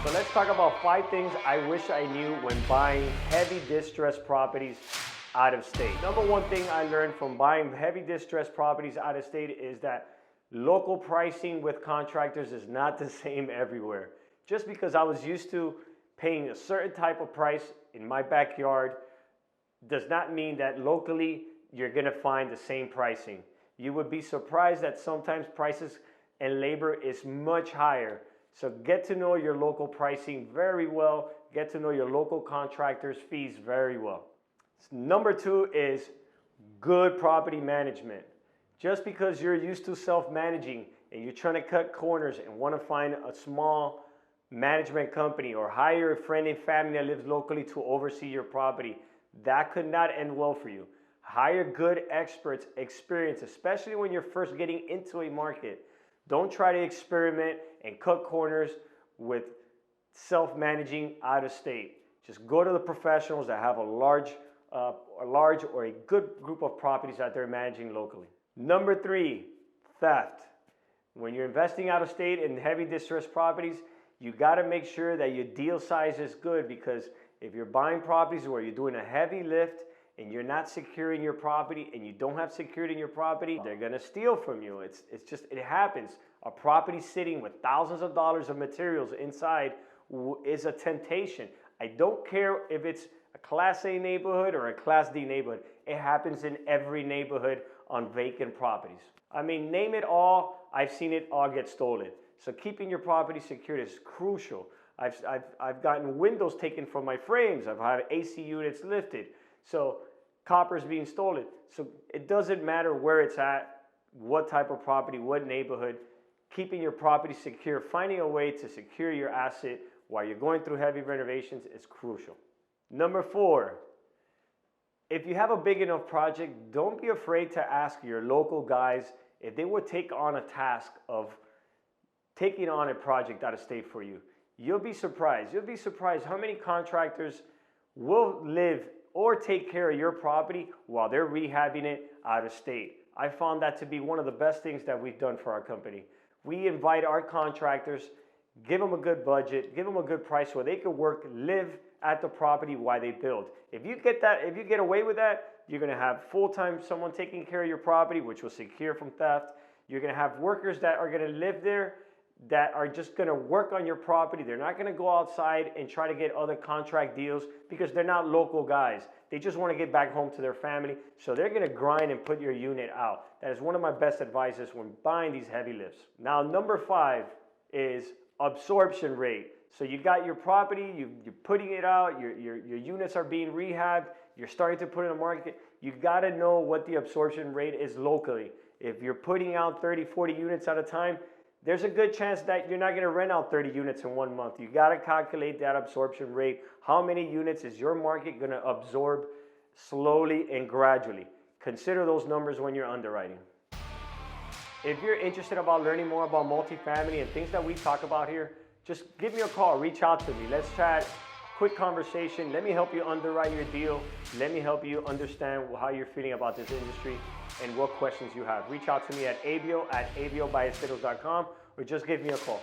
So let's talk about 5 things I wish I knew when buying heavy distressed properties out of state. Number one thing I learned from buying heavy distressed properties out of state is that local pricing with contractors is not the same everywhere. Just because I was used to paying a certain type of price in my backyard does not mean that locally you're gonna find the same pricing. You would be surprised that sometimes prices and labor is much higher. So get to know your local pricing very well. Get to know your local contractors' fees very well. Number 2 is good property management. Just because you're used to self-managing and you're trying to cut corners and want to find a small management company or hire a friend and family that lives locally to oversee your property, that could not end well for you. Hire good experts, experience, especially when you're first getting into a market. Don't try to experiment and cut corners with self-managing out of state. Just go to the professionals that have a large or a good group of properties that they're managing locally. Number 3, theft. When you're investing out of state in heavy distressed properties, you got to make sure that your deal size is good, because if you're buying properties where you're doing a heavy lift and you're not securing your property and you don't have security in your property, they're gonna steal from you. It happens. A property sitting with thousands of dollars of materials inside is a temptation. I don't care if it's a Class A neighborhood or a Class D neighborhood. It happens in every neighborhood on vacant properties. I mean, name it all, I've seen it all get stolen. So keeping your property secured is crucial. I've gotten windows taken from my frames. I've had AC units lifted. So copper's being stolen. So it doesn't matter where it's at, what type of property, what neighborhood. Keeping your property secure, finding a way to secure your asset while you're going through heavy renovations is crucial. Number 4, if you have a big enough project, don't be afraid to ask your local guys if they would take on a task of taking on a project out of state for you. You'll be surprised. You'll be surprised how many contractors will live or take care of your property while they're rehabbing it out of state. I found that to be one of the best things that we've done for our company. We invite our contractors, give them a good budget, give them a good price where they can work, live at the property while they build. If you get away with that, you're gonna have full-time someone taking care of your property, which will secure from theft. You're gonna have workers that are gonna live there, that are just gonna work on your property. They're not gonna go outside and try to get other contract deals because they're not local guys. They just wanna get back home to their family. So they're gonna grind and put your unit out. That is one of my best advices when buying these heavy lifts. Now, number 5 is absorption rate. So you got your property, you're putting it out, your units are being rehabbed, you're starting to put it in the market. You gotta know what the absorption rate is locally. If you're putting out 30, 40 units at a time, there's a good chance that you're not going to rent out 30 units in 1 month. You got to calculate that absorption rate. How many units is your market going to absorb slowly and gradually? Consider those numbers when you're underwriting. If you're interested about learning more about multifamily and things that we talk about here, just give me a call, reach out to me. Let's chat, quick conversation. Let me help you underwrite your deal. Let me help you understand how you're feeling about this industry and what questions you have. Reach out to me at avio@aviobalesteros.com or just give me a call.